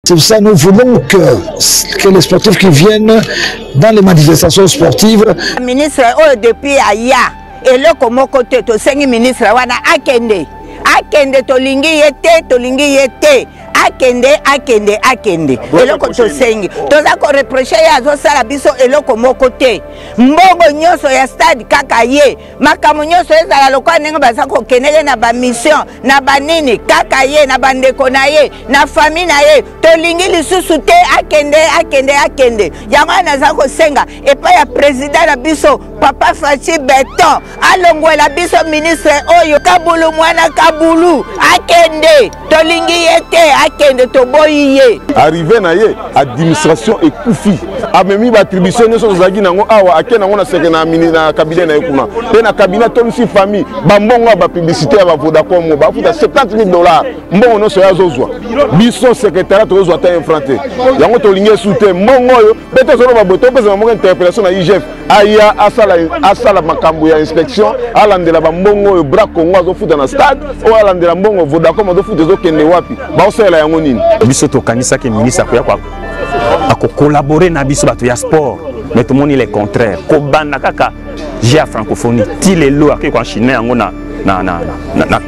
C'est ça, nous voulons que les sportifs qui viennent dans les manifestations sportives. Le ministre, depuis Aya, et le côté, tu sais, ministre, wana akende. Akende, tolingi yete. Akende. Eloko tosengi. Toza ko reprocher ya zo sala biso eloko moko te. Mbongo nyonso ya stade kaka ye. Makambo nyonso ezala lokwa ndenge baza ko kenele na ba mission, na banini kaka ye, na bandeko na ye, na famille na ye. Tolingi lisusu te akende. Yango naza ko senga epa ya président na biso Papa Fachi Beton. Alongwela biso ministre oyo Kabulu mwana Kabulu. Akende. Tolingi yete akende to boyiye. Arrivé na ye administration ekufi. Amemi ba attribution nyonso zagi nango awa akena ngona seke na na cabinet na ekuna. Pe na cabinet to si famille ba mbongo ba publicité ba Vodacom ba futa $70,000. Mbongo no so ya zozwa. Biso secrétaire to zozwa ta infranté. Yango to lingi soute mbongo yo beto so ba boto pesa mbongo interpellation na IGF. Aya asala makambo ya inspection alandela ba mbongo yo bra Congo zo futa na stade o alandela mbongo Vodacom zo futa zo kende wapi. Ba osela yango nini. Biso to kanisa ke ministre akoya kwa collaborer na biso bato ya sport mais tout le monde il est contraire ko banda kaka j'ai francophonie ti les lois que kwa chine yango na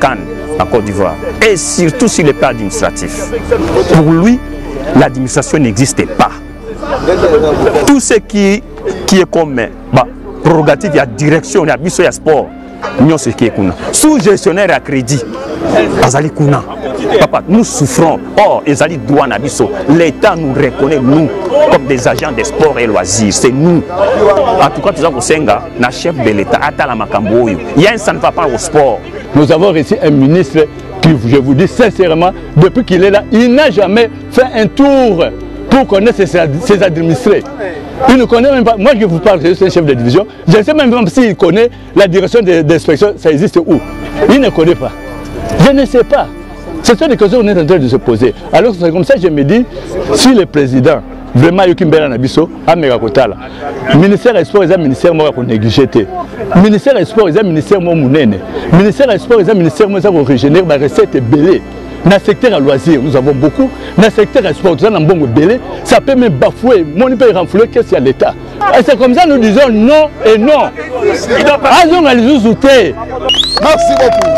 Cannes en Côte d'Ivoire et surtout sur le plan administratif pour lui l'administration n'existait pas tout ce qui est comme prérogative ya direction ya biso ya sport nyonso qui est kuna sous gestionnaire à crédit azali kuna. Papa, nous souffrons. Or, Ezali droit Nabiso. L'État nous reconnaît, nous, comme des agents des sports et loisirs. C'est nous. En tout cas, tu sais que le chef de l'État, Atala Makamboyo, ça ne va pas au sport. Nous avons reçu un ministre qui, je vous dis sincèrement, depuis qu'il est là, il n'a jamais fait un tour pour connaître ses administrés. Il ne connaît même pas. Moi, je vous parle, c'est un chef de division. Je ne sais même pas s'il connaît la direction d'inspection, ça existe où. Il ne connaît pas. Je ne sais pas. Ce sont des questions qu'on est en train de se poser. Alors c'est comme ça que je me dis, si le président, vraiment, Yokimbela Nabiso, Amega Kotala, ministère des Sports, c'est un ministère qu'on néglige. Ministère des Sports, c'est un ministère mounene. Ministère des Sports, c'est un ministère qui régénère la recette belée. Dans le secteur à loisirs, nous avons beaucoup. Dans le secteur à sport, nous avons bon belé. Ça peut même bafouer. Mon peut renflouer qu'est-ce qu'il y a l'État. Et c'est comme ça que nous disons non et non. Merci beaucoup.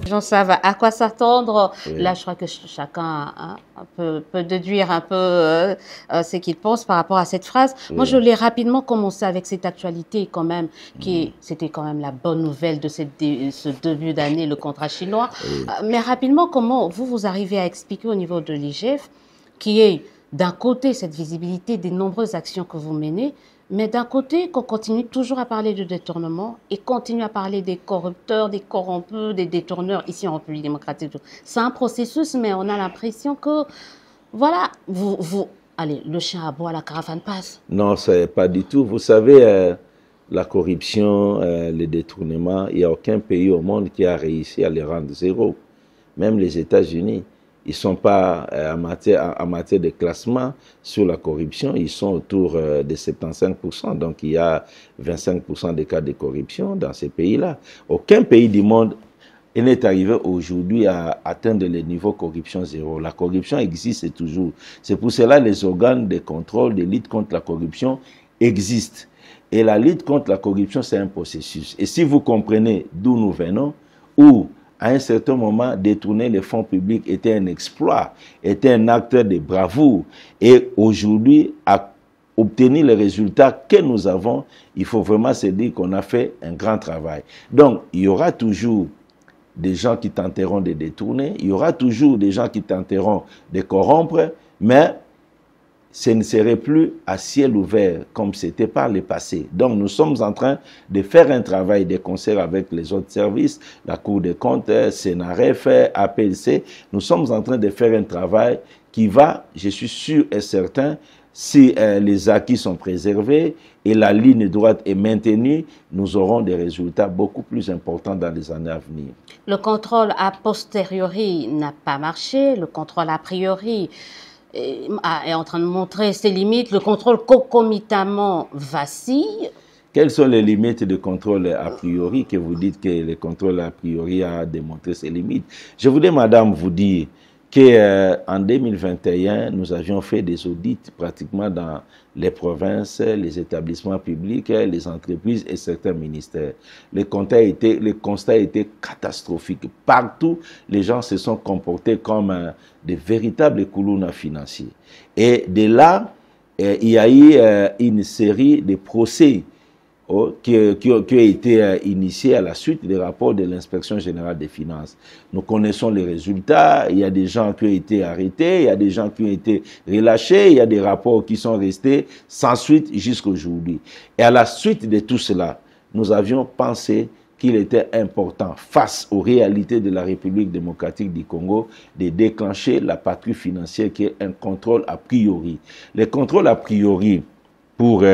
Jean savent à quoi s'attendre. Oui. Là, je crois que chacun peut déduire un peu ce qu'il pense par rapport à cette phrase. Oui. Moi, je voulais rapidement commencer avec cette actualité quand même, c'était quand même la bonne nouvelle de ce début d'année, le contrat chinois. Oui. Mais rapidement, comment vous arrivez à expliquer au niveau de l'IGF, qui est d'un côté cette visibilité des nombreuses actions que vous menez, mais d'un côté, qu'on continue toujours à parler de détournement et continue à parler des corrupteurs, des corrompus, des détourneurs ici en République démocratique. C'est un processus, mais on a l'impression que, voilà, allez, le chien aboie, la caravane passe. Non, c'est pas du tout. Vous savez, la corruption, le détournement, il n'y a aucun pays au monde qui a réussi à les rendre zéro. Même les États-Unis. Ils ne sont pas en matière de classement sur la corruption, ils sont autour de 75%. Donc il y a 25% des cas de corruption dans ces pays-là. Aucun pays du monde n'est arrivé aujourd'hui à atteindre le niveau corruption zéro. La corruption existe toujours. C'est pour cela que les organes de contrôle, de lutte contre la corruption existent. Et la lutte contre la corruption, c'est un processus. Et si vous comprenez d'où nous venons, où à un certain moment, détourner les fonds publics était un exploit, était un acte de bravoure. Et aujourd'hui, à obtenir les résultats que nous avons, il faut vraiment se dire qu'on a fait un grand travail. Donc, il y aura toujours des gens qui tenteront de détourner, il y aura toujours des gens qui tenteront de corrompre, mais ce ne serait plus à ciel ouvert comme c'était par le passé. Donc nous sommes en train de faire un travail de concert avec les autres services, la Cour des comptes, Sénaref, APLC. Nous sommes en train de faire un travail qui va, je suis sûr et certain, si les acquis sont préservés et la ligne droite est maintenue, nous aurons des résultats beaucoup plus importants dans les années à venir. Le contrôle a posteriori n'a pas marché, le contrôle a priori est en train de montrer ses limites, le contrôle concomitamment vacille. Quelles sont les limites de contrôle a priori que vous dites que le contrôle a priori a démontré ses limites? Je voulais, madame, vous dire qu'en 2021, nous avions fait des audits pratiquement dans les provinces, les établissements publics, les entreprises et certains ministères. Le constat était catastrophique. Partout, les gens se sont comportés comme de véritables coulounas financiers. Et de là, il y a eu une série de procès qui a été initié à la suite des rapports de l'inspection générale des finances. Nous connaissons les résultats, il y a des gens qui ont été arrêtés, il y a des gens qui ont été relâchés, il y a des rapports qui sont restés sans suite jusqu'à aujourd'hui. Et à la suite de tout cela, nous avions pensé qu'il était important, face aux réalités de la République démocratique du Congo, de déclencher la patrouille financière qui est un contrôle a priori. Le contrôle a priori, pour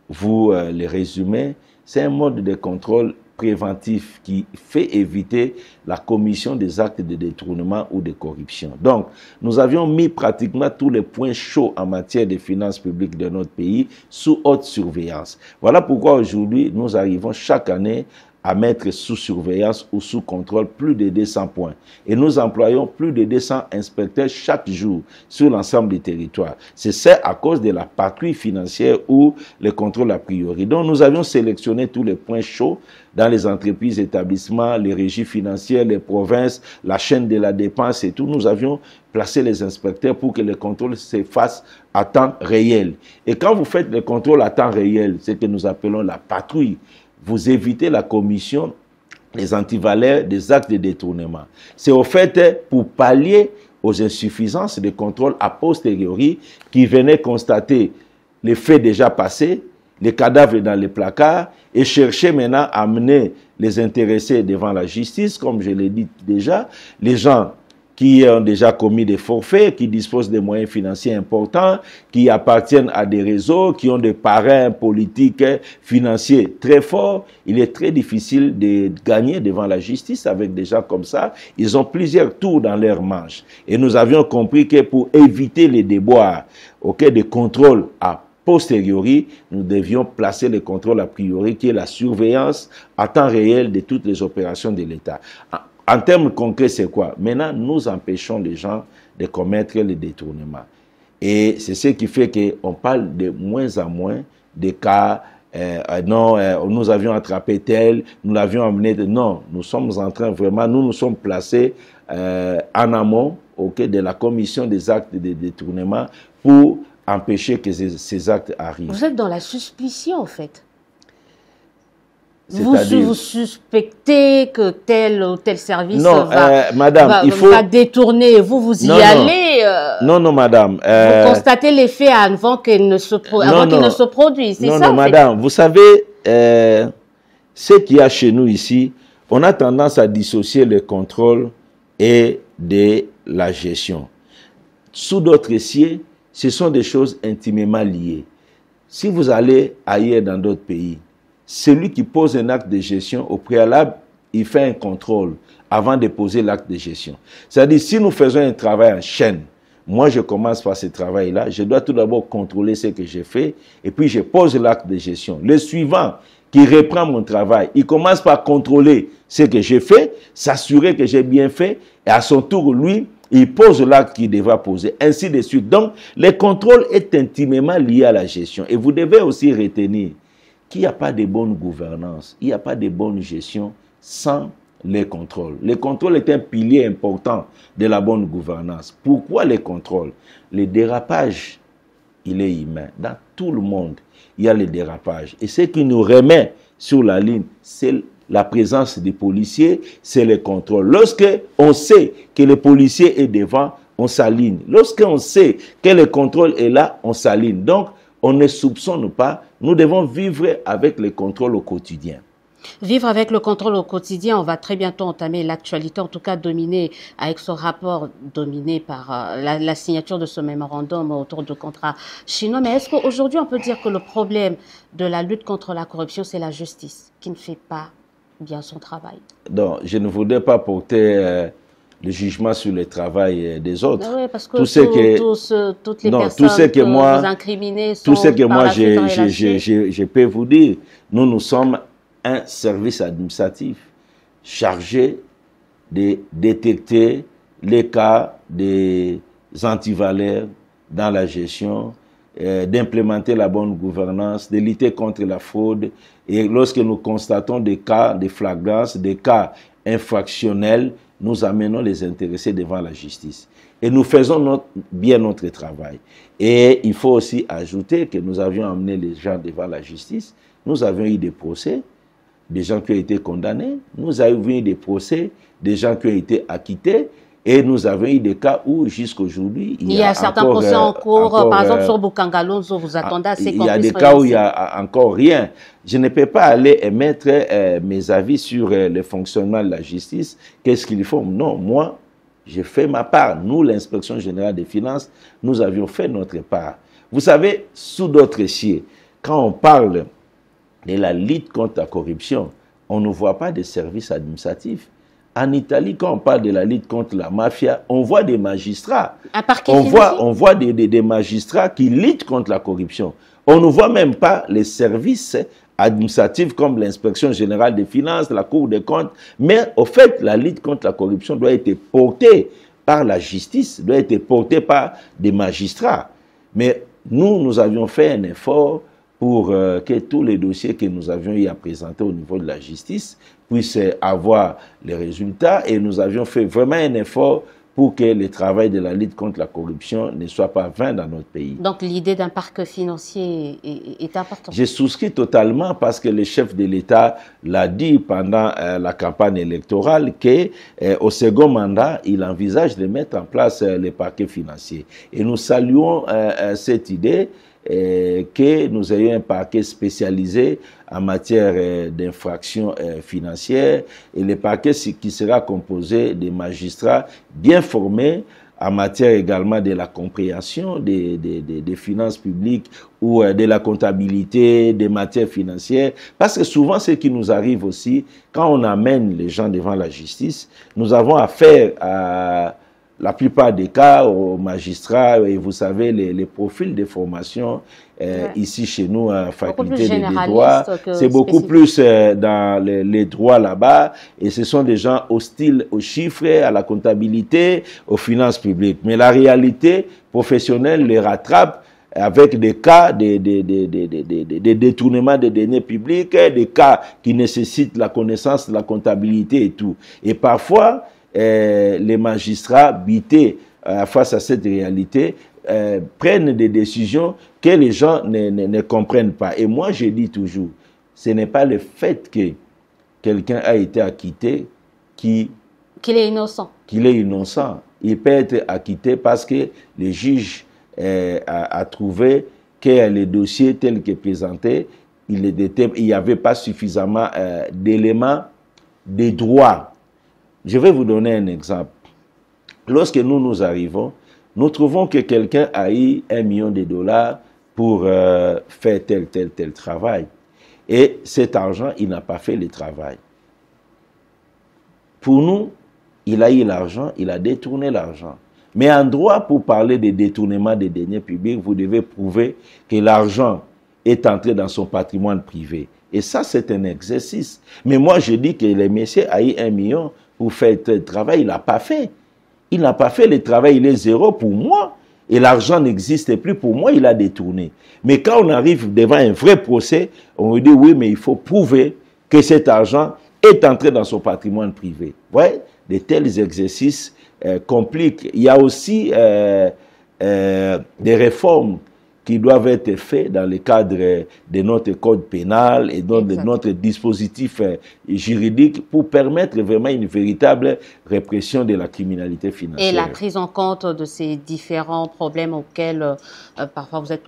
vous les résumer, c'est un mode de contrôle préventif qui fait éviter la commission des actes de détournement ou de corruption. Donc, nous avions mis pratiquement tous les points chauds en matière de finances publiques de notre pays sous haute surveillance. Voilà pourquoi aujourd'hui, nous arrivons chaque année à mettre sous surveillance ou sous contrôle plus de 200 points. Et nous employons plus de 200 inspecteurs chaque jour sur l'ensemble du territoire. C'est ça à cause de la patrouille financière ou le contrôle a priori. Donc nous avions sélectionné tous les points chauds dans les entreprises, établissements, les régies financières, les provinces, la chaîne de la dépense et tout. Nous avions placé les inspecteurs pour que le contrôle se fasse à temps réel. Et quand vous faites le contrôle à temps réel, c'est que nous appelons la patrouille, vous évitez la commission des antivaleurs des actes de détournement. C'est au fait pour pallier aux insuffisances de contrôle a posteriori qui venaient constater les faits déjà passés, les cadavres dans les placards et chercher maintenant à amener les intéressés devant la justice, comme je l'ai dit déjà, les gens qui ont déjà commis des forfaits, qui disposent de moyens financiers importants, qui appartiennent à des réseaux, qui ont des parrains politiques, financiers très forts. Il est très difficile de gagner devant la justice avec des gens comme ça. Ils ont plusieurs tours dans leur manche. Et nous avions compris que pour éviter les déboires, des contrôles à posteriori, nous devions placer le contrôle a priori, qui est la surveillance à temps réel de toutes les opérations de l'État. En termes concrets, c'est quoi? Maintenant, nous empêchons les gens de commettre les détournements. Et c'est ce qui fait qu'on parle de moins en moins de cas, nous avions attrapé tel, nous l'avions amené. Non, nous sommes en train vraiment, nous nous sommes placés en amont de la commission des actes de détournement pour empêcher que ces actes arrivent. Vous êtes dans la suspicion, en fait. Vous suspectez que tel ou tel service va détourner, vous y allez. Non, madame. Vous constatez les faits avant qu'ils ne se produisent, c'est ça? Non, madame. Vous savez, ce qu'il y a chez nous ici, on a tendance à dissocier le contrôle et de la gestion. Sous d'autres cieux, ce sont des choses intimement liées. Si vous allez ailleurs dans d'autres pays, celui qui pose un acte de gestion, au préalable, il fait un contrôle avant de poser l'acte de gestion. C'est-à-dire, si nous faisons un travail en chaîne, moi je commence par ce travail-là, je dois tout d'abord contrôler ce que j'ai fait, et puis je pose l'acte de gestion. Le suivant, qui reprend mon travail, il commence par contrôler ce que j'ai fait, s'assurer que j'ai bien fait, et à son tour, lui, il pose l'acte qu'il devra poser, ainsi de suite. Donc, le contrôle est intimement lié à la gestion. Et vous devez aussi retenir qu'il n'y a pas de bonne gouvernance, il n'y a pas de bonne gestion sans les contrôles. Le contrôle est un pilier important de la bonne gouvernance. Pourquoi les contrôles? Le dérapage, il est humain. Dans tout le monde, il y a le dérapage. Et ce qui nous remet sur la ligne, c'est la présence des policiers, c'est le contrôle. Lorsqu'on sait que le policier est devant, on s'aligne. Lorsqu'on sait que le contrôle est là, on s'aligne. Donc, on ne soupçonne pas. Nous devons vivre avec les contrôles au quotidien. Vivre avec le contrôle au quotidien, on va très bientôt entamer l'actualité, en tout cas dominée avec ce rapport dominé par la signature de ce mémorandum autour du contrat chinois. Mais est-ce qu'aujourd'hui on peut dire que le problème de la lutte contre la corruption, c'est la justice qui ne fait pas bien son travail? Non, je ne voudrais pas porter le jugement sur le travail des autres. Oui, parce que toutes les personnes que vous incriminez sont tout ce que moi je peux vous dire, nous sommes un service administratif chargé de détecter les cas des antivaleurs dans la gestion, d'implémenter la bonne gouvernance, de lutter contre la fraude. Et lorsque nous constatons des cas de flagrance, des cas infractionnels, nous amenons les intéressés devant la justice. Et nous faisons bien notre travail. Et il faut aussi ajouter que nous avions amené les gens devant la justice. Nous avions eu des procès, des gens qui ont été condamnés. Nous avions eu des procès, des gens qui ont été acquittés. Et nous avons eu des cas où, jusqu'aujourd'hui, il y a certains procès en cours. Par exemple, sur Bukangalonzo, vous attendez à ces il y a des cas où il n'y a encore rien. Je ne peux pas aller émettre mes avis sur le fonctionnement de la justice. Qu'est-ce qu'ils font? Non, moi, j'ai fait ma part. Nous, l'inspection générale des finances, nous avions fait notre part. Vous savez, sous d'autres cieux, quand on parle de la lutte contre la corruption, on ne voit pas de services administratifs. En Italie, quand on parle de la lutte contre la mafia, on voit des magistrats. On voit des magistrats qui luttent contre la corruption. On ne voit même pas les services administratifs comme l'inspection générale des finances, la Cour des comptes. Mais au fait, la lutte contre la corruption doit être portée par la justice, doit être portée par des magistrats. Mais nous avions fait un effort pour que tous les dossiers que nous avions eu à présenter au niveau de la justice puissent avoir les résultats, et nous avions fait vraiment un effort pour que le travail de la lutte contre la corruption ne soit pas vain dans notre pays. Donc l'idée d'un parc financier est importante. Je souscris totalement parce que le chef de l'État l'a dit pendant la campagne électorale qu'au second mandat, il envisage de mettre en place les parquets financiers. Et nous saluons cette idée, que nous ayons un parquet spécialisé en matière d'infractions financières, et le parquet qui sera composé de magistrats bien formés en matière également de la compréhension des finances publiques ou de la comptabilité, des matières financières. Parce que souvent, ce qui nous arrive aussi, quand on amène les gens devant la justice, nous avons affaire à la plupart des cas aux magistrats, et vous savez, les profils de formation ici chez nous, à faculté des droits, c'est beaucoup plus dans les droits là-bas, et ce sont des gens hostiles aux chiffres, à la comptabilité, aux finances publiques. Mais la réalité professionnelle les rattrape avec des cas de détournement des deniers publics, des cas qui nécessitent la connaissance de la comptabilité et tout. Et parfois, les magistrats bités face à cette réalité prennent des décisions que les gens ne comprennent pas. Et moi, je dis toujours, ce n'est pas le fait que quelqu'un a été acquitté qu'il est innocent. Qu'il est innocent. Il peut être acquitté parce que le juge a trouvé que le dossier tel que présenté, il n'y avait pas suffisamment d'éléments de droit. Je vais vous donner un exemple. Lorsque nous arrivons, nous trouvons que quelqu'un a eu $1 million pour faire tel travail. Et cet argent, il n'a pas fait le travail. Pour nous, il a eu l'argent, il a détourné l'argent. Mais en droit, pour parler de détournement des deniers publics, vous devez prouver que l'argent est entré dans son patrimoine privé. Et ça, c'est un exercice. Mais moi, je dis que le monsieur a eu $1 million pour faire tel travail, il n'a pas fait. Il n'a pas fait le travail, il est zéro pour moi. Et l'argent n'existe plus pour moi, il a détourné. Mais quand on arrive devant un vrai procès, on dit oui, mais il faut prouver que cet argent est entré dans son patrimoine privé. Vous voyez, de tels exercices compliquent. Il y a aussi des réformes qui doivent être faits dans le cadre de notre code pénal et donc de notre dispositif juridique pour permettre vraiment une véritable répression de la criminalité financière. Et la prise en compte de ces différents problèmes auxquels parfois vous êtes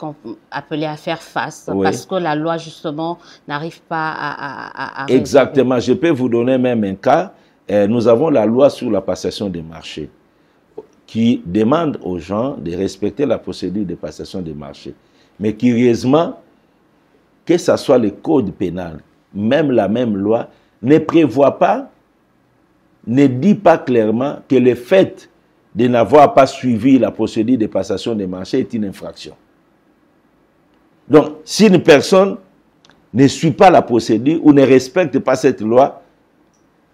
appelés à faire face, parce que la loi justement n'arrive pas à Exactement, je peux vous donner même un cas. Nous avons la loi sur la passation des marchés, qui demande aux gens de respecter la procédure de passation des marchés. Mais curieusement, que ce soit le code pénal, même la même loi, ne prévoit pas, ne dit pas clairement que le fait de n'avoir pas suivi la procédure de passation des marchés est une infraction. Donc, si une personne ne suit pas la procédure ou ne respecte pas cette loi,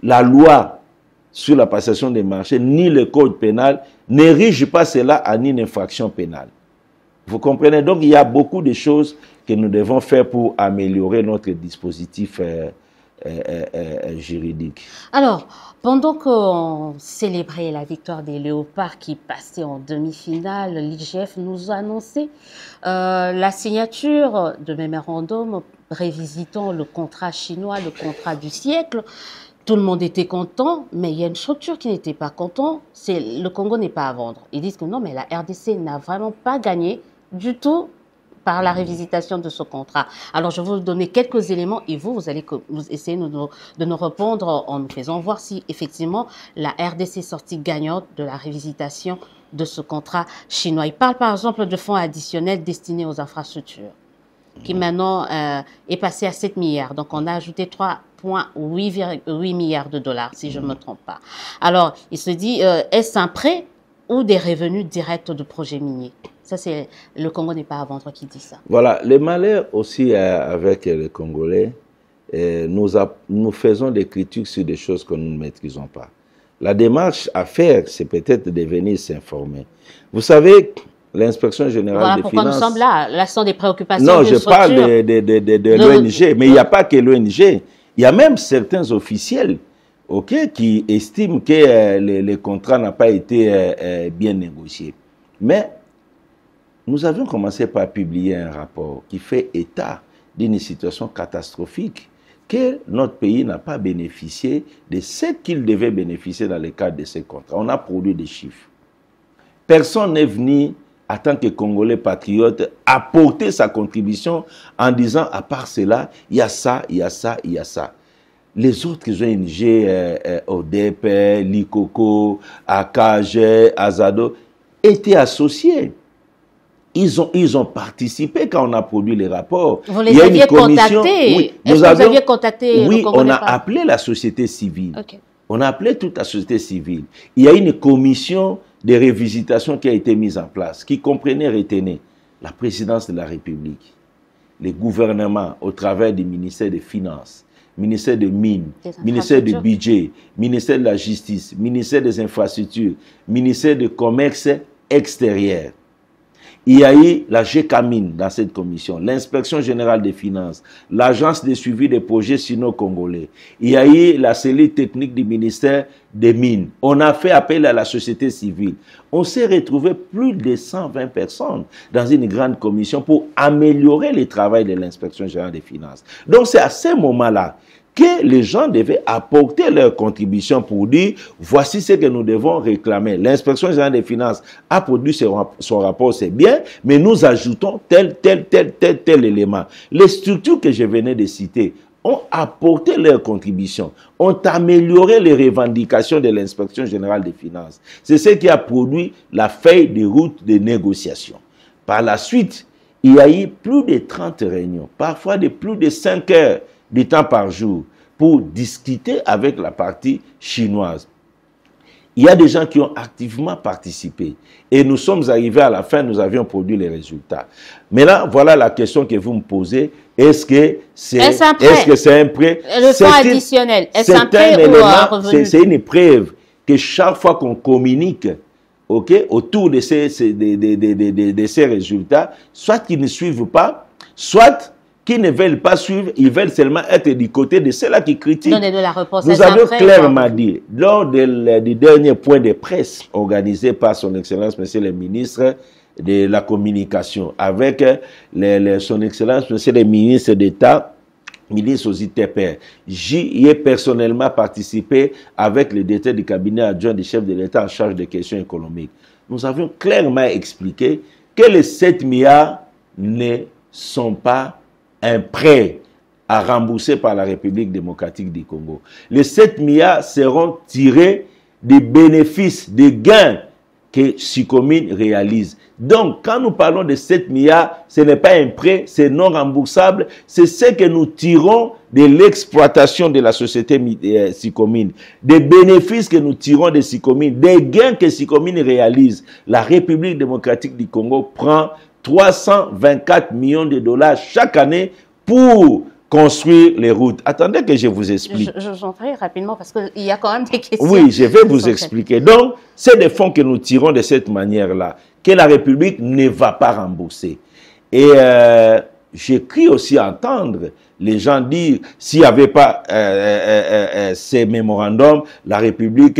la loi sur la passation des marchés, ni le code pénal, n'érige pas cela en une infraction pénale. Vous comprenez? Donc, il y a beaucoup de choses que nous devons faire pour améliorer notre dispositif juridique. Alors, pendant qu'on célébrait la victoire des Léopards qui passaient en demi-finale, l'IGF nous a annoncé la signature de mémorandum révisitant le contrat chinois, le contrat du siècle. Tout le monde était content, mais il y a une structure qui n'était pas contente, c'est le Congo n'est pas à vendre. Ils disent que non, mais la RDC n'a vraiment pas gagné du tout par la révisitation de ce contrat. Alors, je vais vous donner quelques éléments et vous allez essayer de nous répondre en nous faisant voir si, effectivement, la RDC est sortie gagnante de la révisitation de ce contrat chinois. Il parle, par exemple, de fonds additionnels destinés aux infrastructures, qui maintenant est passé à 7 milliards. Donc, on a ajouté 3,8 milliards de dollars, si je ne me trompe pas. Alors, il se dit, est-ce un prêt ou des revenus directs de projets miniers? Ça, c'est le Congo n'est pas à vendre qui dit ça. Voilà, le malheur aussi avec les Congolais, nous faisons des critiques sur des choses que nous ne maîtrisons pas. La démarche à faire, c'est peut-être de venir s'informer. Vous savez, l'inspection générale des finances... Voilà pourquoi nous sommes là. Là, ce sont des préoccupations. Non, je parle de l'ONG, mais il n'y a pas que l'ONG. Il y a même certains officiels qui estiment que le contrat n'a pas été bien négocié. Mais nous avions commencé par publier un rapport qui fait état d'une situation catastrophique, que notre pays n'a pas bénéficié de ce qu'il devait bénéficier dans le cadre de ces contrats. On a produit des chiffres. Personne n'est venu, en tant que Congolais patriote, apporter sa contribution en disant, à part cela, il y a ça, il y a ça, il y a ça. Les autres ONG, ODEP, Likoko, AKG, Azado, étaient associés. Ils ont participé quand on a produit les rapports. Vous les aviez contactés? Oui, vous aviez contacté? Oui, on a appelé la société civile. Okay. On a appelé toute la société civile. Il y a une commission de révisitation qui a été mise en place, qui comprenait, retenait la présidence de la République, les gouvernements au travers du ministère des Finances, ministère des Mines, ministère du Budget, ministère de la Justice, ministère des Infrastructures, ministère du Commerce extérieur. Il y a eu la GECAMINE dans cette commission, l'inspection générale des finances, l'agence de suivi des projets sino-congolais. Il y a eu la cellule technique du ministère des Mines. On a fait appel à la société civile. On s'est retrouvé plus de 120 personnes dans une grande commission pour améliorer le travail de l'inspection générale des finances. Donc c'est à ce moment-là que les gens devaient apporter leur contribution pour dire voici ce que nous devons réclamer. L'inspection générale des finances a produit son rapport, c'est bien, mais nous ajoutons tel élément. Les structures que je venais de citer ont apporté leur contribution, ont amélioré les revendications de l'inspection générale des finances. C'est ce qui a produit la feuille de route de négociation. Par la suite, il y a eu plus de 30 réunions, parfois de plus de 5 heures du temps par jour pour discuter avec la partie chinoise. Il y a des gens qui ont activement participé et nous sommes arrivés à la fin, nous avions produit les résultats. Mais là, voilà la question que vous me posez. Est-ce que c'est un prêt? Le fonds additionnel, est-ce un prêt ou un revenu? C'est une preuve que chaque fois qu'on communique autour de ces résultats, soit qu'ils ne suivent pas, soit qui ne veulent pas suivre, ils veulent seulement être du côté de ceux-là qui critiquent. Nous avons clairement dit, lors du dernier point de presse organisé par son Excellence, Monsieur le Ministre, de la communication, avec son Excellence, Monsieur le ministre d'État, ministre aux ITPR. J'y ai personnellement participé avec le directeur du cabinet adjoint du chef de l'État en charge des questions économiques. Nous avions clairement expliqué que les 7 milliards ne sont pas un prêt à rembourser par la République démocratique du Congo. Les 7 milliards seront tirés des bénéfices, des gains que Sicomine réalise. Donc, quand nous parlons de 7 milliards, ce n'est pas un prêt, c'est non remboursable, c'est ce que nous tirons de l'exploitation de la société Sicomine, des bénéfices que nous tirons de Sicomine, des gains que Sicomine réalise. La République démocratique du Congo prend 324 millions de dollars chaque année pour construire les routes. Attendez que je vous explique. J'en ferai rapidement parce qu'il y a quand même des questions. Oui, je vais vous expliquer. Donc, c'est des fonds que nous tirons de cette manière-là, que la République ne va pas rembourser. Et j'ai cru aussi entendre les gens dire, s'il n'y avait pas ces mémorandums, la République...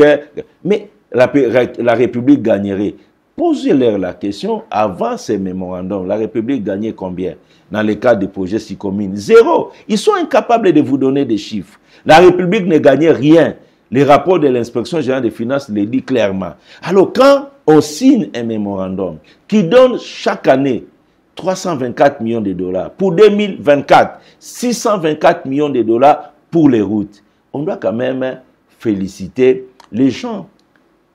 Mais la République gagnerait. Posez-leur la question, avant ces mémorandums, la République gagnait combien? Dans le cas des projets Sicomine, 0. Ils sont incapables de vous donner des chiffres. La République ne gagnait rien. Les rapports de l'inspection générale des finances le disent clairement. Alors, quand on signe un mémorandum qui donne chaque année 324 millions de dollars, pour 2024, 624 millions de dollars pour les routes, on doit quand même féliciter les gens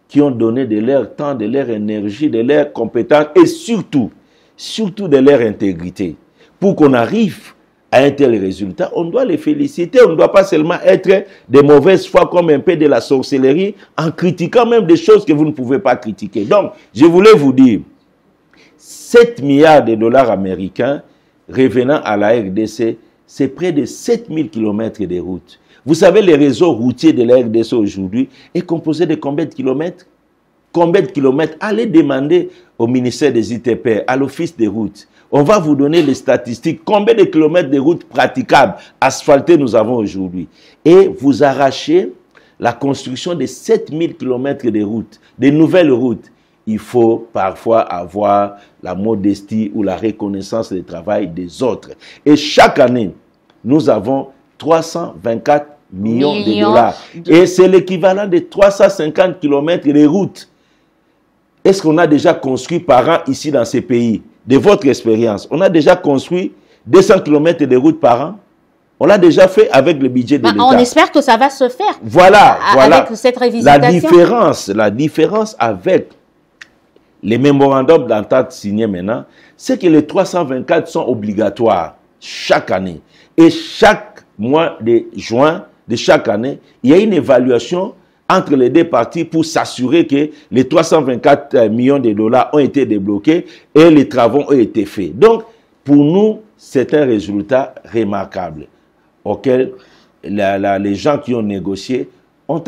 qui ont donné de leur temps, de leur énergie, de leurs compétences et surtout de leur intégrité. Pour qu'on arrive à un tel résultat, on doit les féliciter. On ne doit pas seulement être de mauvaise foi comme un peu de la sorcellerie en critiquant même des choses que vous ne pouvez pas critiquer. Donc, je voulais vous dire, 7 milliards de dollars américains revenant à la RDC, c'est près de 7000 km de routes. Vous savez, le réseau routier de la RDC aujourd'hui est composé de combien de kilomètres? Combien de kilomètres? Allez demander au ministère des ITP, à l'office des routes. On va vous donner les statistiques. Combien de kilomètres de routes praticables, asphaltées nous avons aujourd'hui? Et vous arrachez la construction de 7000 km de routes, de nouvelles routes. Il faut parfois avoir la modestie ou la reconnaissance du travail des autres. Et chaque année, nous avons 324 millions de dollars. Et c'est l'équivalent de 350 km de routes. Est-ce qu'on a déjà construit par an ici dans ces pays? De votre expérience, on a déjà construit 200 km de routes par an? On l'a déjà fait avec le budget de l'État. On espère que ça va se faire. Voilà. Avec cette révisitation. La différence avec les mémorandums d'entente signés maintenant, c'est que les 324 sont obligatoires chaque année. Et chaque mois de juin de chaque année, il y a une évaluation entre les deux parties pour s'assurer que les 324 millions de dollars ont été débloqués et les travaux ont été faits. Donc, pour nous, c'est un résultat remarquable auquel les gens qui ont négocié ont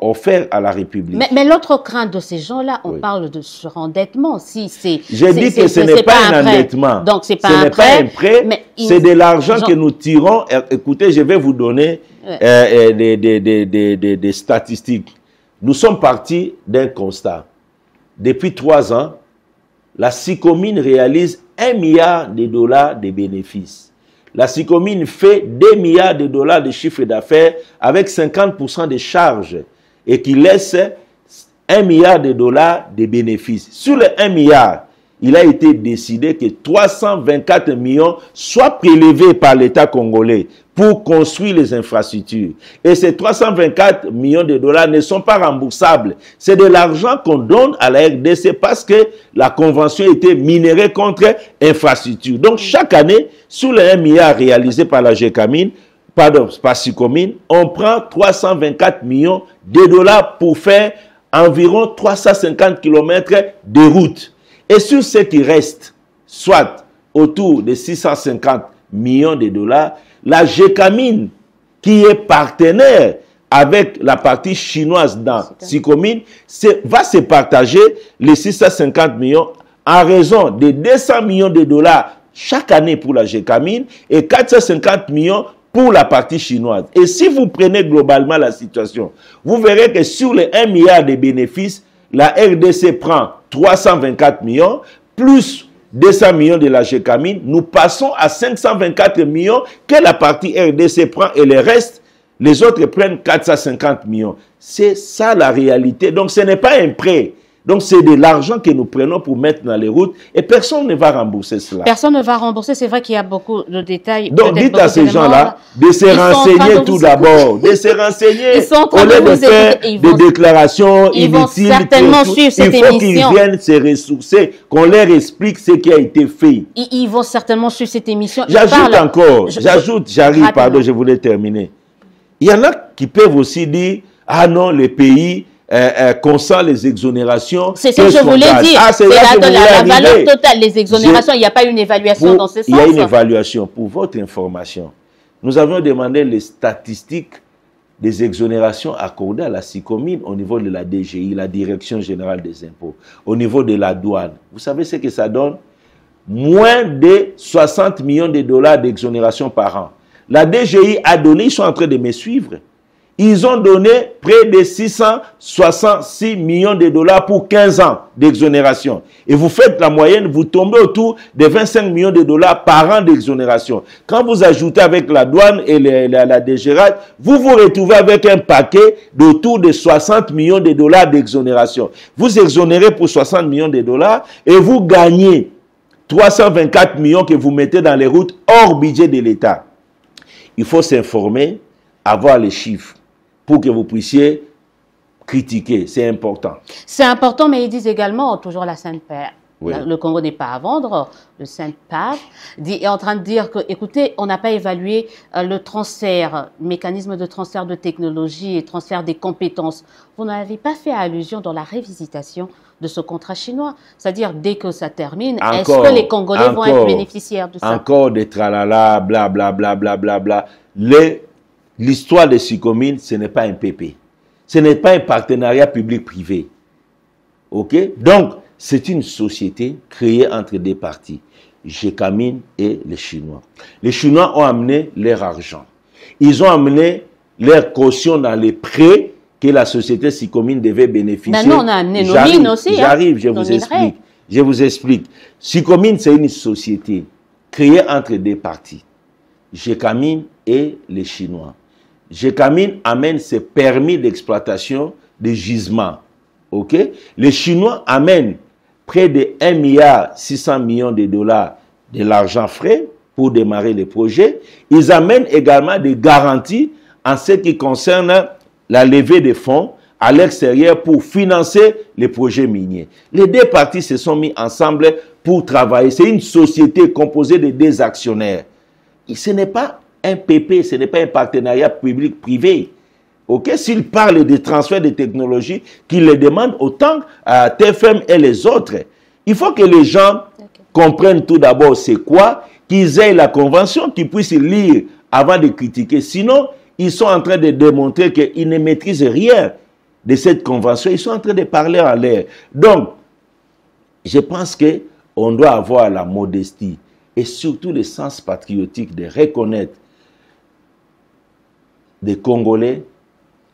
offert à la République. Mais l'autre crainte de ces gens-là, on parle de surendettement. J'ai dit que ce n'est pas un endettement. Donc, ce n'est pas un prêt, c'est de l'argent que nous tirons. Écoutez, je vais vous donner des statistiques. Nous sommes partis d'un constat. Depuis 3 ans, la Sicomine réalise 1 milliard de dollars de bénéfices. La Sicomine fait 2 milliards de dollars de chiffre d'affaires avec 50% de charges et qui laisse 1 milliard de dollars de bénéfices. Sur les 1 milliard, il a été décidé que 324 millions soient prélevés par l'État congolais pour construire les infrastructures. Et ces 324 millions de dollars ne sont pas remboursables. C'est de l'argent qu'on donne à la RDC parce que la convention était minérée contre infrastructure. Donc chaque année, sur les 1 milliard réalisés par la GECAMINE, par Sicomine, on prend 324 millions de dollars pour faire environ 350 km de route. Et sur ce qui reste, soit autour de 650 millions de dollars, la GECAMINE, qui est partenaire avec la partie chinoise dans Sicomine, va se partager les 650 millions en raison de 200 millions de dollars chaque année pour la GECAMINE et 450 millions pour la partie chinoise. Et si vous prenez globalement la situation, vous verrez que sur les 1 milliard de bénéfices, la RDC prend 324 millions, plus 200 millions de la GECAMIN, nous passons à 524 millions que la partie RDC prend et le reste, les autres prennent 450 millions. C'est ça la réalité. Donc ce n'est pas un prêt. Donc c'est de l'argent que nous prenons pour mettre dans les routes et personne ne va rembourser cela. Personne ne va rembourser, c'est vrai qu'il y a beaucoup de détails. Donc dites à ces gens-là de se renseigner tout d'abord, de se renseigner au lieu de faire des déclarations inutiles. Ils vont certainement suivre cette émission. Il faut qu'ils viennent se ressourcer, qu'on leur explique ce qui a été fait. Ils vont certainement suivre cette émission. J'ajoute encore, j'arrive, pardon, je voulais terminer. Il y en a qui peuvent aussi dire, ah non, les pays consent les exonérations. C'est ce que je voulais dire. Ah, c'est la valeur totale, les exonérations, il n'y a pas une évaluation dans ce sens. Il y a une évaluation. Pour votre information, nous avions demandé les statistiques des exonérations accordées à la SICOMIN au niveau de la DGI, la Direction Générale des Impôts, au niveau de la douane. Vous savez ce que ça donne? Moins de 60 millions de dollars d'exonération par an. La DGI a donné, ils sont en train de me suivre, ils ont donné près de 666 millions de dollars pour 15 ans d'exonération. Et vous faites la moyenne, vous tombez autour de 25 millions de dollars par an d'exonération. Quand vous ajoutez avec la douane et la DGRAT, vous vous retrouvez avec un paquet d'autour de 60 millions de dollars d'exonération. Vous exonérez pour 60 millions de dollars et vous gagnez 324 millions que vous mettez dans les routes hors budget de l'État. Il faut s'informer, avoir les chiffres pour que vous puissiez critiquer. C'est important. C'est important, mais ils disent également, toujours la Sainte-Père, oui. Le Congo n'est pas à vendre, le Sainte-Père est en train de dire que, écoutez, on n'a pas évalué le transfert, mécanisme de transfert de technologie et transfert des compétences. Vous n'avez pas fait allusion dans la révisitation de ce contrat chinois. C'est-à-dire, dès que ça termine, est-ce que les Congolais vont être bénéficiaires de ça? Encore des tralala, blablabla, blablabla. L'histoire de SICOMIN, ce n'est pas un PP. Ce n'est pas un partenariat public-privé. OK? Donc, c'est une société créée entre deux parties, GECAMIN et les Chinois. Les Chinois ont amené leur argent. Ils ont amené leur caution dans les prêts que la société SICOMIN devait bénéficier. Maintenant, on a amené nos mines aussi. J'arrive, je vous explique. Je vous explique. SICOMIN, c'est une société créée entre deux parties, GECAMIN et les Chinois. GECAMIN amène ses permis d'exploitation de gisements. OK? Les Chinois amènent près de 1,6 milliard de dollars de l'argent frais pour démarrer les projets. Ils amènent également des garanties en ce qui concerne la levée de fonds à l'extérieur pour financer les projets miniers. Les deux parties se sont mis ensemble pour travailler. C'est une société composée de deux actionnaires. Et ce n'est pas un PP, ce n'est pas un partenariat public-privé. Ok, s'ils parlent de transfert de technologies, qu'ils les demandent autant à TFM et les autres. Il faut que les gens comprennent tout d'abord c'est quoi, qu'ils aient la convention, qu'ils puissent lire avant de critiquer. Sinon, ils sont en train de démontrer qu'ils ne maîtrisent rien de cette convention. Ils sont en train de parler en l'air. Donc, je pense qu'on doit avoir la modestie et surtout le sens patriotique de reconnaître des Congolais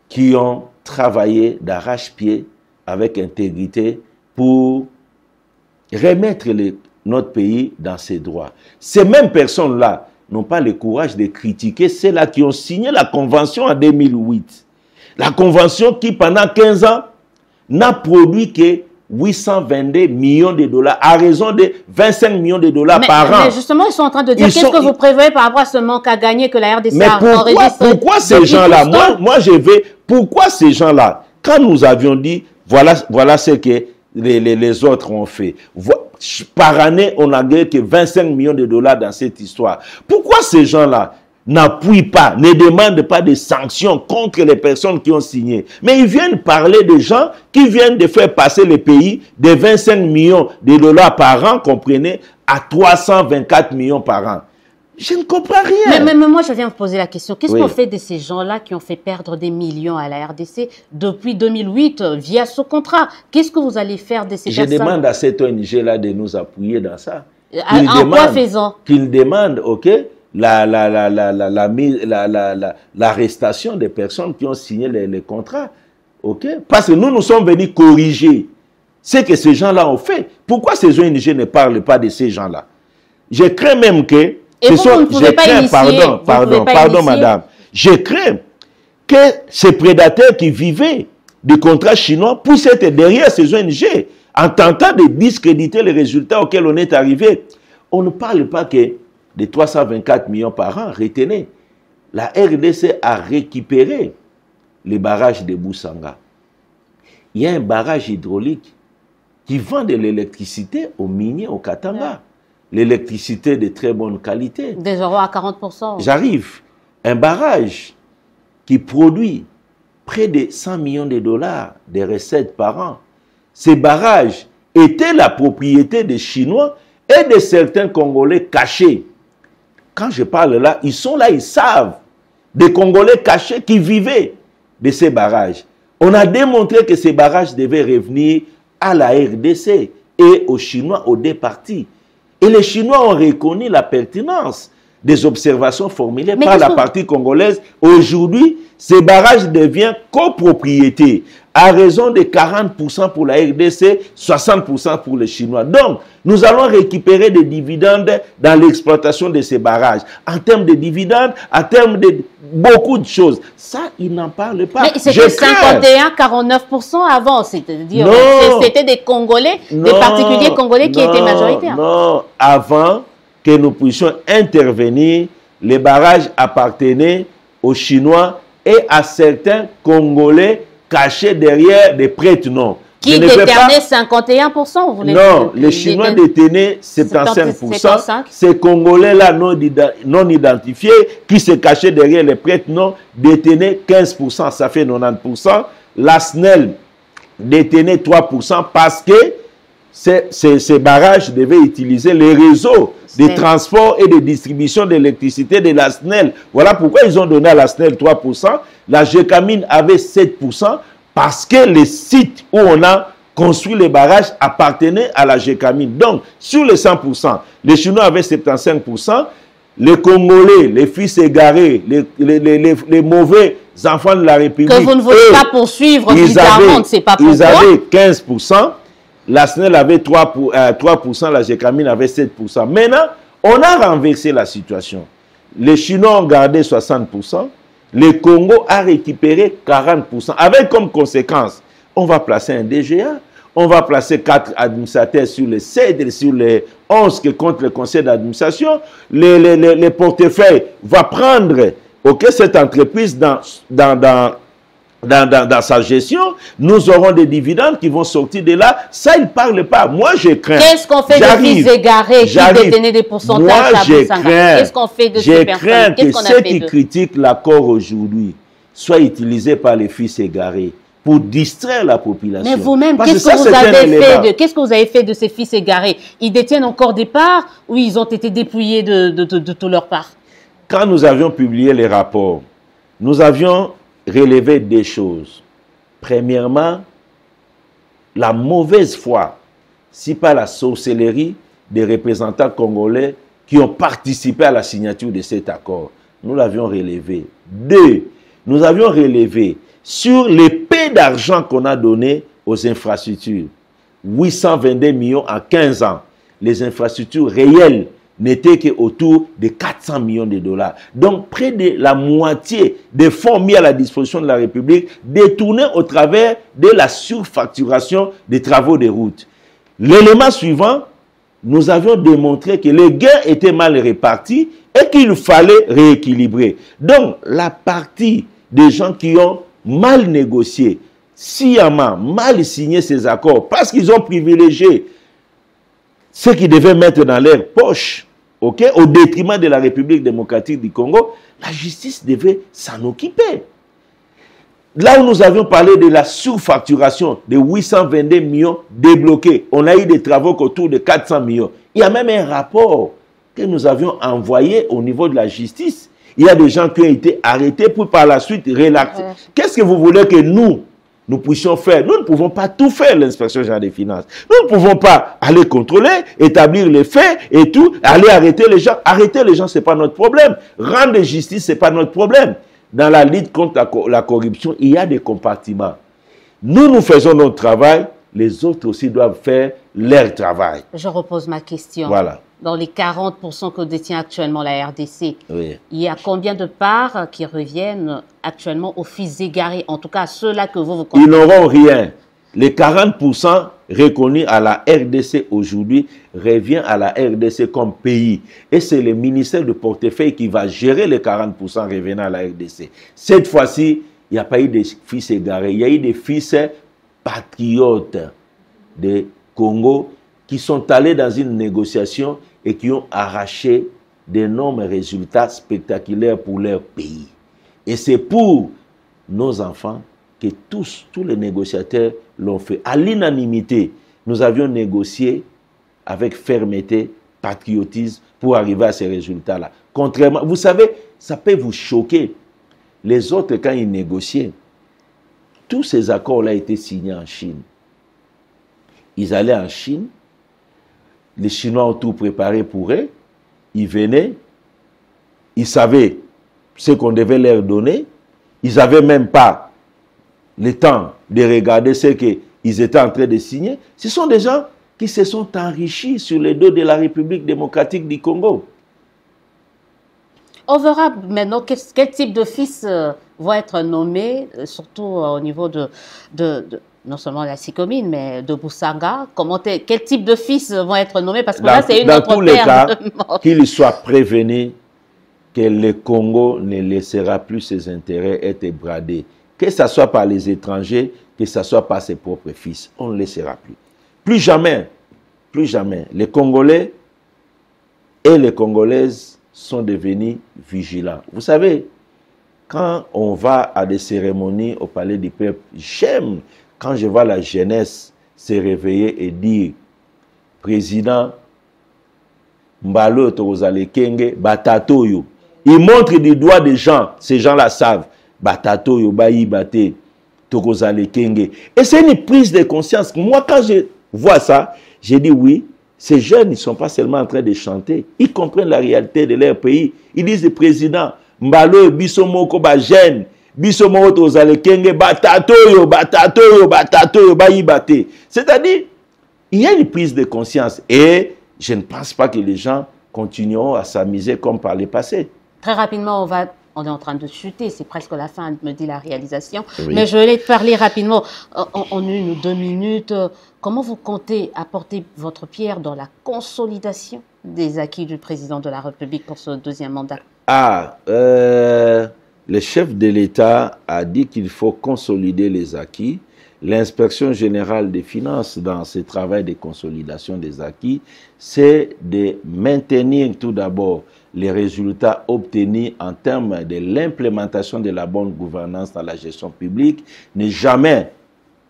qui ont travaillé d'arrache-pied avec intégrité pour remettre notre pays dans ses droits. Ces mêmes personnes-là n'ont pas le courage de critiquer ceux-là qui ont signé la convention en 2008. La convention qui, pendant 15 ans, n'a produit que 822 millions de dollars à raison de 25 millions de dollars par an. Mais justement, ils sont en train de dire qu'est-ce que vous prévoyez par rapport à ce manque à gagner que la RDC a enregistré. Pourquoi ces gens-là, pourquoi ces gens-là, quand nous avions dit, voilà ce que les autres ont fait. Par année, on n'a gagné que 25 millions de dollars dans cette histoire. Pourquoi ces gens-là n'appuient pas, ne demandent pas de sanctions contre les personnes qui ont signé? Mais ils viennent parler de gens qui viennent de faire passer le pays de 25 millions de dollars par an, comprenez, à 324 millions par an. Je ne comprends rien. Mais moi, je viens vous poser la question. Qu'est-ce qu'on fait de ces gens-là qui ont fait perdre des millions à la RDC depuis 2008 via ce contrat? Qu'est-ce que vous allez faire de ces personnes? Je demande à cette ONG-là de nous appuyer dans ça. En quoi faisant? Qu'ils demandent, OK, l'arrestation des personnes qui ont signé les contrats. Ok? Parce que nous sommes venus corriger ce que ces gens-là ont fait. Pourquoi ces ONG ne parlent pas de ces gens-là? Je crains même que... Pardon, madame. Je crains que ces prédateurs qui vivaient des contrats chinois puissent être derrière ces ONG en tentant de discréditer les résultats auxquels on est arrivé. On ne parle pas que de 324 millions par an. Retenez, la RDC a récupéré les barrages de Boussanga. Il y a un barrage hydraulique qui vend de l'électricité aux miniers au Katanga. L'électricité de très bonne qualité. Des euros à 40%. J'arrive. Un barrage qui produit près de 100 millions de dollars de recettes par an. Ces barrages étaient la propriété des Chinois et de certains Congolais cachés. Quand je parle là, ils sont là, ils savent. Des Congolais cachés qui vivaient de ces barrages. On a démontré que ces barrages devaient revenir à la RDC et aux Chinois, aux deux parties. Et les Chinois ont reconnu la pertinence des observations formulées par la partie congolaise. Aujourd'hui, ces barrages deviennent copropriété à raison de 40% pour la RDC, 60% pour les Chinois. Donc, nous allons récupérer des dividendes dans l'exploitation de ces barrages. En termes de dividendes, en termes de beaucoup de choses. Ça, ils n'en parlent pas. Mais c'était 51-49% avant. C'est-à-dire, c'était des Congolais, des particuliers congolais qui étaient majoritaires. Non, avant que nous puissions intervenir, les barrages appartenaient aux Chinois et à certains Congolais cachés derrière des prêtres, non. Qui détenaient 51%, vous voulez dire? Non, les Chinois détenaient 75%. Ces Congolais-là non identifiés, qui se cachaient derrière les prêtres, non, détenaient 15%, ça fait 90%. La SNEL détenait 3% parce que ces barrages devaient utiliser les réseaux de transport et de distribution d'électricité de la SNEL. Voilà pourquoi ils ont donné à la SNEL 3%. La GECAMINE avait 7% parce que les sites où on a construit les barrages appartenaient à la GECAMINE. Donc, sur les 100%, les Chinois avaient 75%. Les Congolais, les fils égarés, les mauvais enfants de la République, que vous ne voulez pas poursuivre, bizarrement, on ne sait pas pourquoi. Ils avaient 15%. La SNEL avait 3%, la GECAMINE avait 7%. Maintenant, on a renversé la situation. Les Chinois ont gardé 60%. Le Congo a récupéré 40%. Avec comme conséquence, on va placer un DGA. On va placer 4 administrateurs sur les 7 et sur les 11 que compte le conseil d'administration. Les portefeuilles vont prendre cette entreprise dans sa gestion, nous aurons des dividendes qui vont sortir de là. Ça, ils ne parlent pas. Moi, je crains. Qu'est-ce qu'on fait des fils égarés qui détenaient des pourcentages à Boussanga? Qu'est-ce qu'on fait de ces personnes? Je crains que ceux qui critiquent l'accord aujourd'hui soient utilisés par les fils égarés pour distraire la population. Mais vous-même, qu'est-ce que vous avez fait de ces fils égarés? Ils détiennent encore des parts ou ils ont été dépouillés de toutes leurs parts? Quand nous avions publié les rapports, nous avions relever des choses. Premièrement, la mauvaise foi, si pas la sorcellerie des représentants congolais qui ont participé à la signature de cet accord. Nous l'avions relevé. 2, nous avions relevé sur l'épée d'argent qu'on a donné aux infrastructures. 822 millions en 15 ans. Les infrastructures réelles n'était qu'autour de 400 millions de dollars. Donc, près de la moitié des fonds mis à la disposition de la République détournés au travers de la surfacturation des travaux de route. L'élément suivant, nous avions démontré que les gains étaient mal répartis et qu'il fallait rééquilibrer. Donc, la partie des gens qui ont mal négocié, sciemment, mal signé ces accords, parce qu'ils ont privilégié ce qu'ils devaient mettre dans leur poche, au détriment de la République démocratique du Congo, la justice devait s'en occuper. Là où nous avions parlé de la surfacturation de 822 millions débloqués, on a eu des travaux autour de 400 millions. Il y a même un rapport que nous avions envoyé au niveau de la justice. Il y a des gens qui ont été arrêtés pour par la suite relaxer. Qu'est-ce que vous voulez que nous puissions faire? Nous ne pouvons pas tout faire, l'inspection générale des finances. Nous ne pouvons pas aller contrôler, établir les faits et tout, aller arrêter les gens. Arrêter les gens, ce n'est pas notre problème. Rendre justice, ce n'est pas notre problème. Dans la lutte contre la corruption, il y a des compartiments. nous faisons notre travail, les autres aussi doivent faire leur travail. Je repose ma question. Voilà. Dans les 40% que détient actuellement la RDC, Oui. il y a combien de parts qui reviennent actuellement aux fils égarés, en tout cas ceux-là que vous Ils n'auront rien. Les 40% reconnus à la RDC aujourd'hui revient à la RDC comme pays. Et c'est le ministère du portefeuille qui va gérer les 40% revenant à la RDC. Cette fois-ci, il n'y a pas eu de fils égarés. Il y a eu des fils patriotes de Congo qui sont allés dans une négociation et qui ont arraché d'énormes résultats spectaculaires pour leur pays. Et c'est pour nos enfants que tous les négociateurs l'ont fait. À l'unanimité, nous avions négocié avec fermeté, patriotisme, pour arriver à ces résultats-là. Contrairement, vous savez, ça peut vous choquer. Les autres, quand ils négociaient, tous ces accords-là étaient signés en Chine. Ils allaient en Chine, les Chinois ont tout préparé pour eux, ils venaient, ils savaient ce qu'on devait leur donner, ils n'avaient même pas le temps de regarder ce qu'ils étaient en train de signer. Ce sont des gens qui se sont enrichis sur les dos de la République démocratique du Congo. On verra maintenant quel type de fils vont être nommés, surtout au niveau de non seulement la Sicomine, mais de Boussanga. Quel type de fils vont être nommés? Parce que là, c'est une autre terme. Dans tous les cas, qu'il soit prévenu que le Congo ne laissera plus ses intérêts être bradés. Que ce soit par les étrangers, que ce soit par ses propres fils. On ne laissera plus. Plus jamais, les Congolais et les Congolaises sont devenus vigilants. Vous savez, quand on va à des cérémonies au Palais du Peuple, j'aime quand je vois la jeunesse se réveiller et dire « Président Mbalo Tozale Kenge, Batatoyo ». Ils montrent du doigt des gens, ces gens-là savent. Batatoyo, Bayi Bate, Tozale Kenge. Et c'est une prise de conscience. Moi, quand je vois ça, j'ai dit oui, ces jeunes, ils ne sont pas seulement en train de chanter. Ils comprennent la réalité de leur pays. Ils disent, le président, Mbalo, Bisomoko, Bajen, Bisomoko, Tozale Kenge, Batatoyo, Batatoyo, Batatoyo, Bayi Bate. C'est-à-dire, il y a une prise de conscience. Et je ne pense pas que les gens continueront à s'amuser comme par le passé. Très rapidement, on est en train de chuter, c'est presque la fin, me dit la réalisation. Oui. Mais je vais te parler rapidement, en 1 ou 2 minutes. Comment vous comptez apporter votre pierre dans la consolidation des acquis du président de la République pour ce 2e mandat? Le chef de l'État a dit qu'il faut consolider les acquis. L'inspection générale des finances, dans ce travail de consolidation des acquis, c'est de maintenir tout d'abord les résultats obtenus en termes de l'implémentation de la bonne gouvernance dans la gestion publique, ne jamais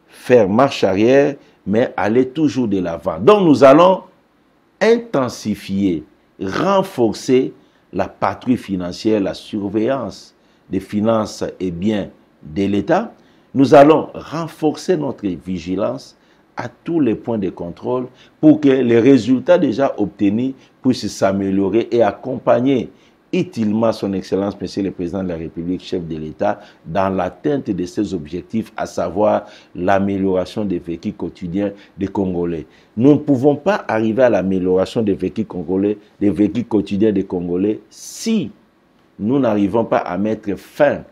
faire marche arrière, mais aller toujours de l'avant. Donc nous allons intensifier, renforcer la patrouille financière, la surveillance des finances et biens de l'État. Nous allons renforcer notre vigilance à tous les points de contrôle pour que les résultats déjà obtenus puissent s'améliorer et accompagner utilement son Excellence, Monsieur le Président de la République, chef de l'État, dans l'atteinte de ses objectifs, à savoir l'amélioration des vécus quotidiens des Congolais. Nous ne pouvons pas arriver à l'amélioration des vécus congolais, des vécus quotidiens des Congolais, si nous n'arrivons pas à mettre fin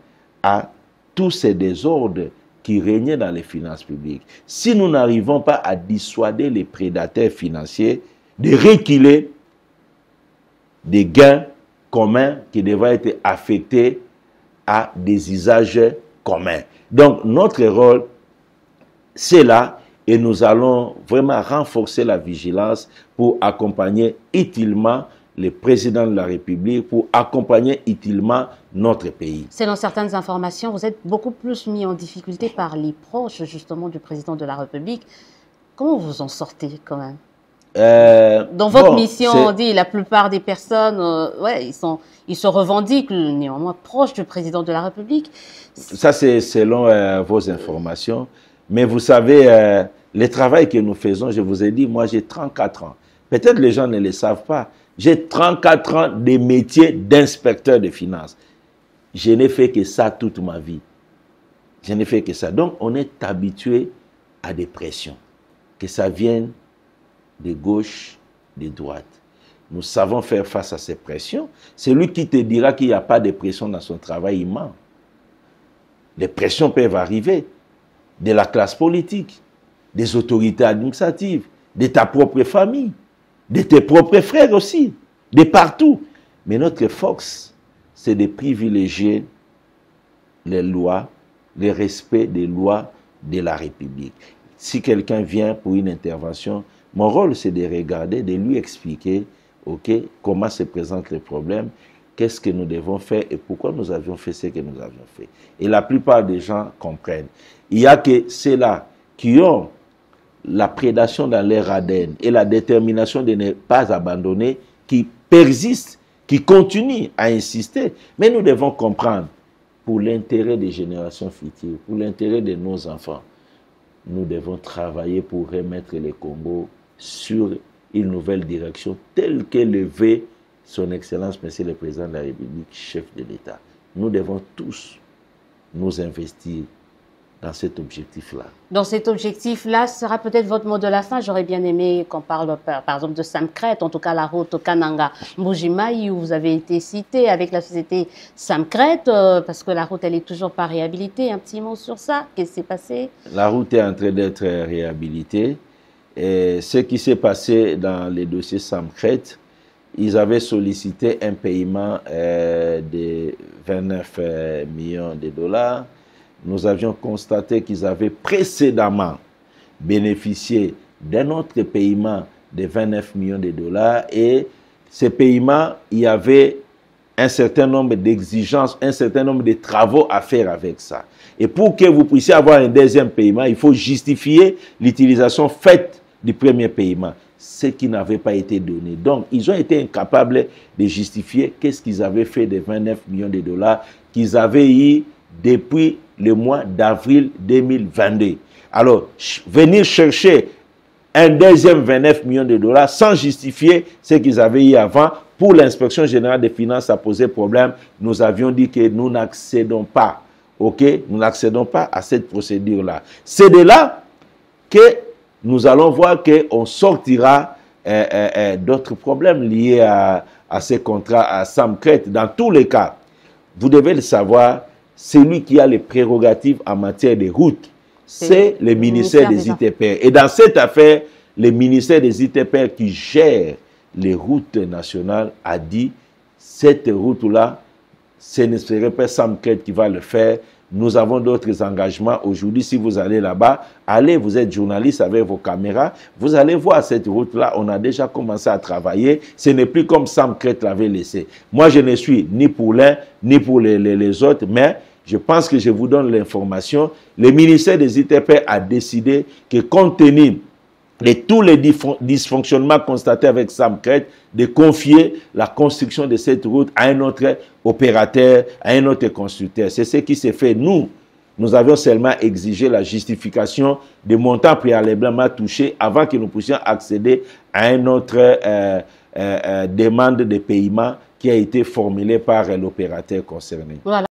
à tous ces désordres qui régnaient dans les finances publiques. Si nous n'arrivons pas à dissuader les prédateurs financiers de reculer des gains communs qui devraient être affectés à des usages communs. Donc, notre rôle, c'est là, et nous allons vraiment renforcer la vigilance pour accompagner utilement le président de la République, pour accompagner utilement notre pays. Selon certaines informations, vous êtes beaucoup plus mis en difficulté par les proches, justement, du président de la République. Comment vous en sortez, quand même? Dans votre mission, on dit la plupart des personnes, ils se revendiquent néanmoins proches du président de la République. Ça, c'est selon vos informations. Mais vous savez, le travail que nous faisons, je vous ai dit, moi j'ai 34 ans. Peut-être les gens ne le savent pas. J'ai 34 ans de métier d'inspecteur de finances. Je n'ai fait que ça toute ma vie. Je n'ai fait que ça. Donc, on est habitué à des pressions, que ça vienne de gauche, de droite. Nous savons faire face à ces pressions. Celui qui te dira qu'il n'y a pas de pression dans son travail, il ment. Les pressions peuvent arriver de la classe politique, des autorités administratives, de ta propre famille, de tes propres frères aussi, de partout. Mais notre force, c'est de privilégier les lois, le respect des lois de la République. Si quelqu'un vient pour une intervention, mon rôle, c'est de regarder, de lui expliquer, comment se présente le problème, qu'est-ce que nous devons faire et pourquoi nous avions fait ce que nous avions fait. Et la plupart des gens comprennent. Il y a que ceux-là qui ont la prédation dans leur ADN et la détermination de ne pas abandonner, qui persistent, qui continuent à insister. Mais nous devons comprendre, pour l'intérêt des générations futures, pour l'intérêt de nos enfants, nous devons travailler pour remettre le Congo sur une nouvelle direction telle que le veut son Excellence, Monsieur le Président de la République, chef de l'État. Nous devons tous nous investir dans cet objectif-là. Dans cet objectif-là, ce sera peut-être votre mot de la fin. J'aurais bien aimé qu'on parle, par exemple, de Samcret, en tout cas la route Kananga-Mbujimayi, où vous avez été cité avec la société Samcret, parce que la route, elle est toujours pas réhabilitée. Un petit mot sur ça. Qu'est-ce qui s'est passé? La route est en train d'être réhabilitée. Et ce qui s'est passé dans les dossiers Samcret, ils avaient sollicité un paiement de 29 millions de dollars. Nous avions constaté qu'ils avaient précédemment bénéficié d'un autre paiement de 29 millions de dollars et ce paiement, il y avait un certain nombre d'exigences, un certain nombre de travaux à faire avec ça. Et pour que vous puissiez avoir un deuxième paiement, il faut justifier l'utilisation faite du premier paiement, ce qui n'avait pas été donné. Donc, ils ont été incapables de justifier qu'est-ce qu'ils avaient fait des 29 millions de dollars qu'ils avaient eu depuis le mois d'avril 2022. Alors, venir chercher un deuxième 29 millions de dollars sans justifier ce qu'ils avaient eu avant, pour l'inspection générale des finances, ça posait problème. Nous avions dit que nous n'accédons pas, nous n'accédons pas à cette procédure-là. C'est de là que nous allons voir qu'on sortira d'autres problèmes liés à ces contrats à Samcret. Dans tous les cas, vous devez le savoir, celui qui a les prérogatives en matière de routes, c'est le ministère des ITPR. Et dans cette affaire, le ministère des ITPR qui gère les routes nationales a dit, cette route-là, ce ne serait pas Samcret qui va le faire. Nous avons d'autres engagements. Aujourd'hui, si vous allez là-bas, allez, vous êtes journaliste avec vos caméras, vous allez voir cette route-là, on a déjà commencé à travailler. Ce n'est plus comme Samcret l'avait laissé. Moi, je ne suis ni pour l'un, ni pour les autres, mais je pense que je vous donne l'information. Le ministère des ITP a décidé que compte tenu de tous les dysfonctionnements constatés avec Samcret, de confier la construction de cette route à un autre opérateur, à un autre constructeur. C'est ce qui s'est fait. Nous avions seulement exigé la justification des montants préalablement touchés avant que nous puissions accéder à une autre demande de paiement qui a été formulée par l'opérateur concerné. Voilà.